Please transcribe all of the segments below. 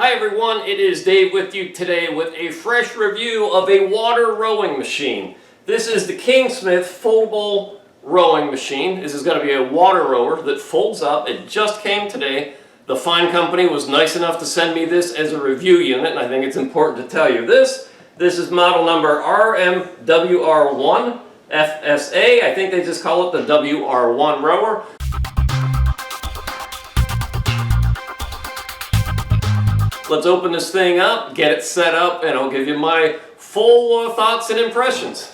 Hi everyone, it is Dave with you today with a fresh review of a water rowing machine. This is the Kingsmith foldable rowing machine. This is going to be a water rower that folds up. It just came today. The fine company was nice enough to send me this as a review unit, and I think it's important to tell you this. This is model number WR1 FSA. I think they just call it the WR1 rower. Let's open this thing up, get it set up, and I'll give you my full thoughts and impressions.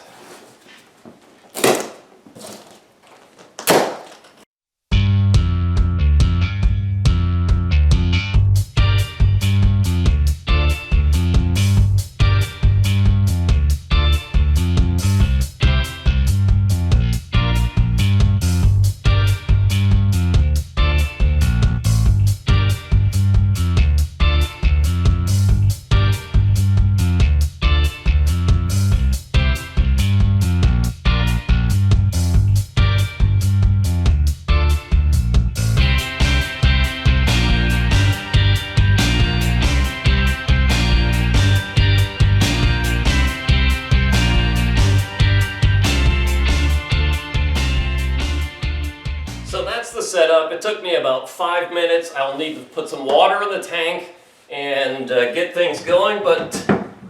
So that's the setup. It took me about 5 minutes. I'll need to put some water in the tank and get things going, but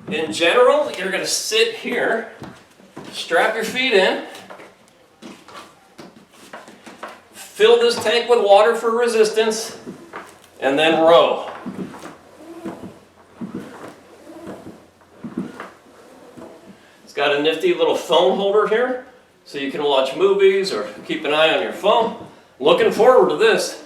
in general, you're going to sit here, strap your feet in, fill this tank with water for resistance, and then row. It's got a nifty little phone holder here, so you can watch movies or keep an eye on your phone. Looking forward to this.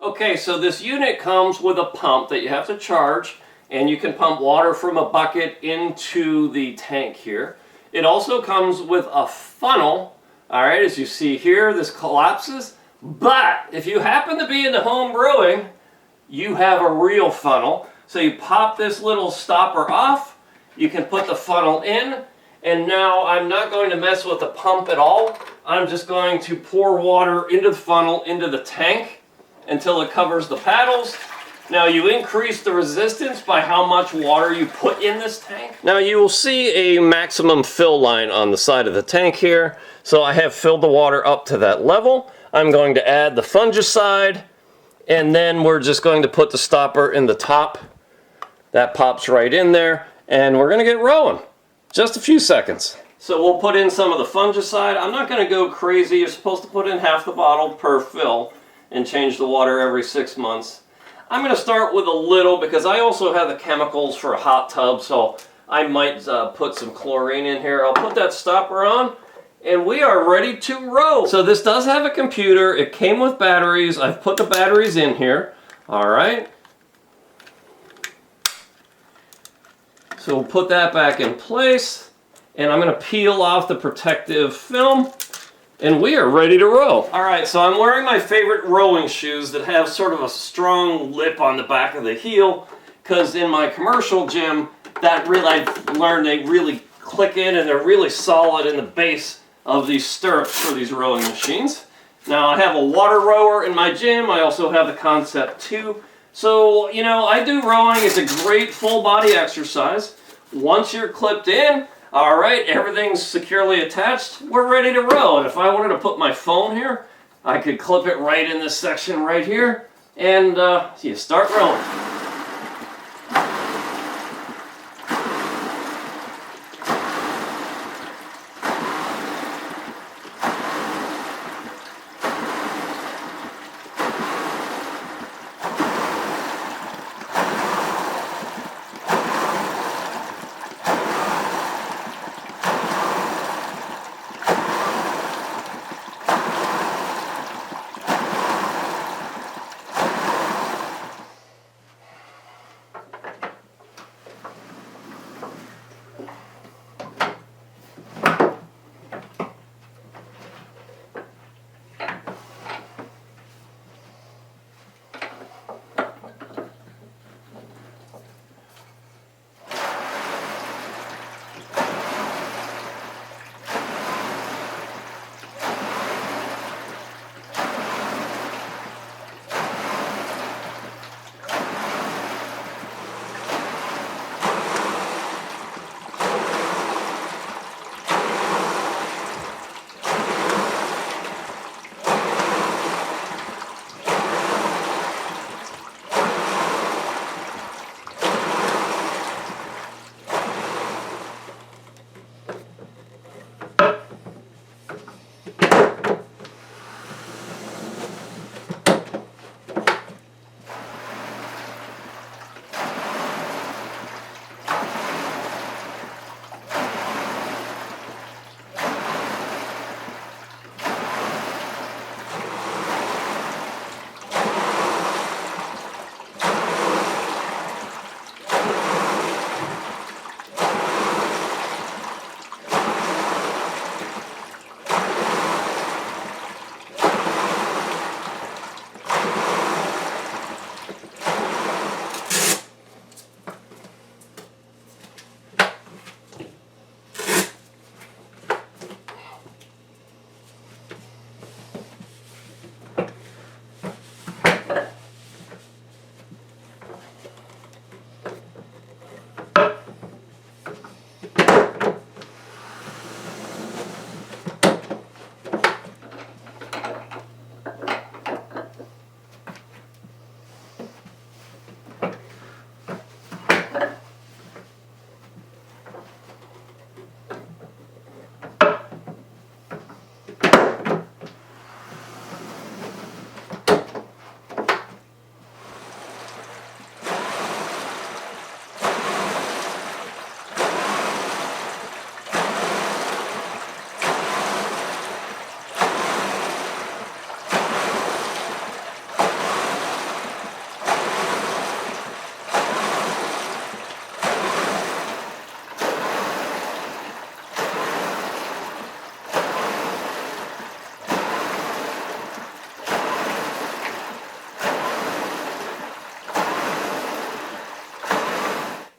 Okay, so this unit comes with a pump that you have to charge, and you can pump water from a bucket into the tank here. It also comes with a funnel. All right, as you see here, this collapses. But if you happen to be into home brewing, you have a real funnel. So you pop this little stopper off, you can put the funnel in, and now I'm not going to mess with the pump at all. I'm just going to pour water into the funnel, into the tank, until it covers the paddles. Now you increase the resistance by how much water you put in this tank. Now you will see a maximum fill line on the side of the tank here. So I have filled the water up to that level. I'm going to add the fungicide, and then we're just going to put the stopper in the top. That pops right in there, and we're going to get rowing. Just a few seconds. So we'll put in some of the fungicide. I'm not going to go crazy. You're supposed to put in half the bottle per fill and change the water every 6 months. I'm going to start with a little because I also have the chemicals for a hot tub, so I might put some chlorine in here. I'll put that stopper on, and we are ready to row. So this does have a computer. It came with batteries. I've put the batteries in here. All right. So we'll put that back in place, and I'm going to peel off the protective film, and we are ready to row. All right, so I'm wearing my favorite rowing shoes that have sort of a strong lip on the back of the heel, because in my commercial gym, I've learned they really click in, and they're really solid in the base of these stirrups for these rowing machines. Now I have a water rower in my gym. I also have the Concept 2. So, you know, I do rowing. It's a great full body exercise. Once you're clipped in, all right, everything's securely attached, we're ready to row. And if I wanted to put my phone here, I could clip it right in this section right here, and you start rowing.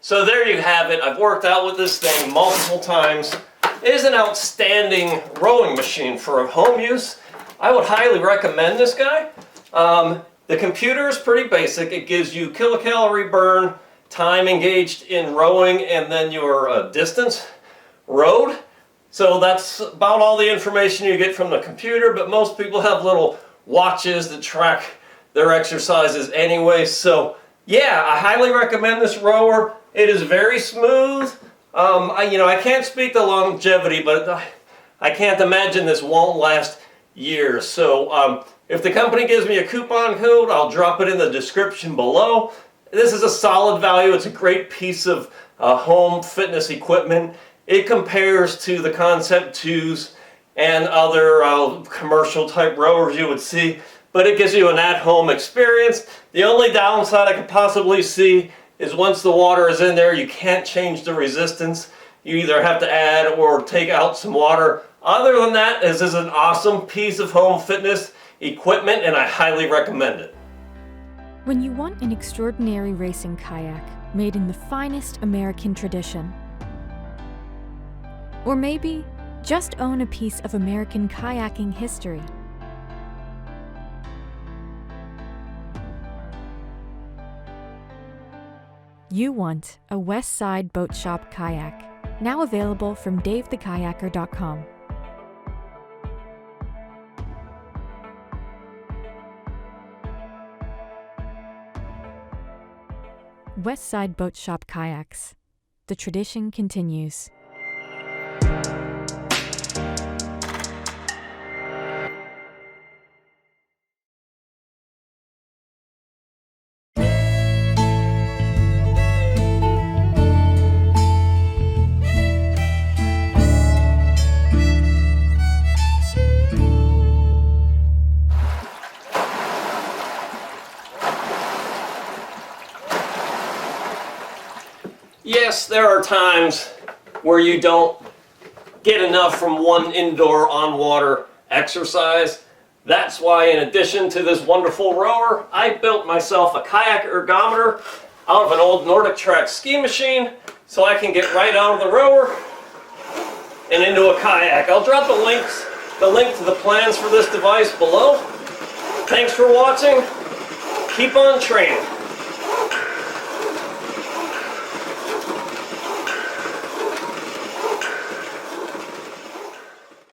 So there you have it. I've worked out with this thing multiple times. It is an outstanding rowing machine for home use. I would highly recommend this guy. The computer is pretty basic. It gives you kilocalorie burn, time engaged in rowing, and then your distance rowed. So that's about all the information you get from the computer, but most people have little watches that track their exercises anyway. So yeah, I highly recommend this rower. It is very smooth. I can't speak to longevity, but I can't imagine this won't last years. So if the company gives me a coupon code, I'll drop it in the description below. This is a solid value. It's a great piece of home fitness equipment. It compares to the Concept 2s and other commercial type rowers you would see, but it gives you an at-home experience. The only downside I could possibly see is once the water is in there, you can't change the resistance. You either have to add or take out some water. Other than that, this is an awesome piece of home fitness equipment, and I highly recommend it. When you want an extraordinary racing kayak made in the finest American tradition, or maybe just own a piece of American kayaking history, you want a West Side Boat Shop kayak, now available from davethekayaker.com. West Side Boat Shop kayaks. The tradition continues. Yes, there are times where you don't get enough from one indoor on-water exercise. That's why, in addition to this wonderful rower, I built myself a kayak ergometer out of an old Nordic Track ski machine so I can get right out of the rower and into a kayak. I'll drop the link to the plans for this device below. Thanks for watching. Keep on training.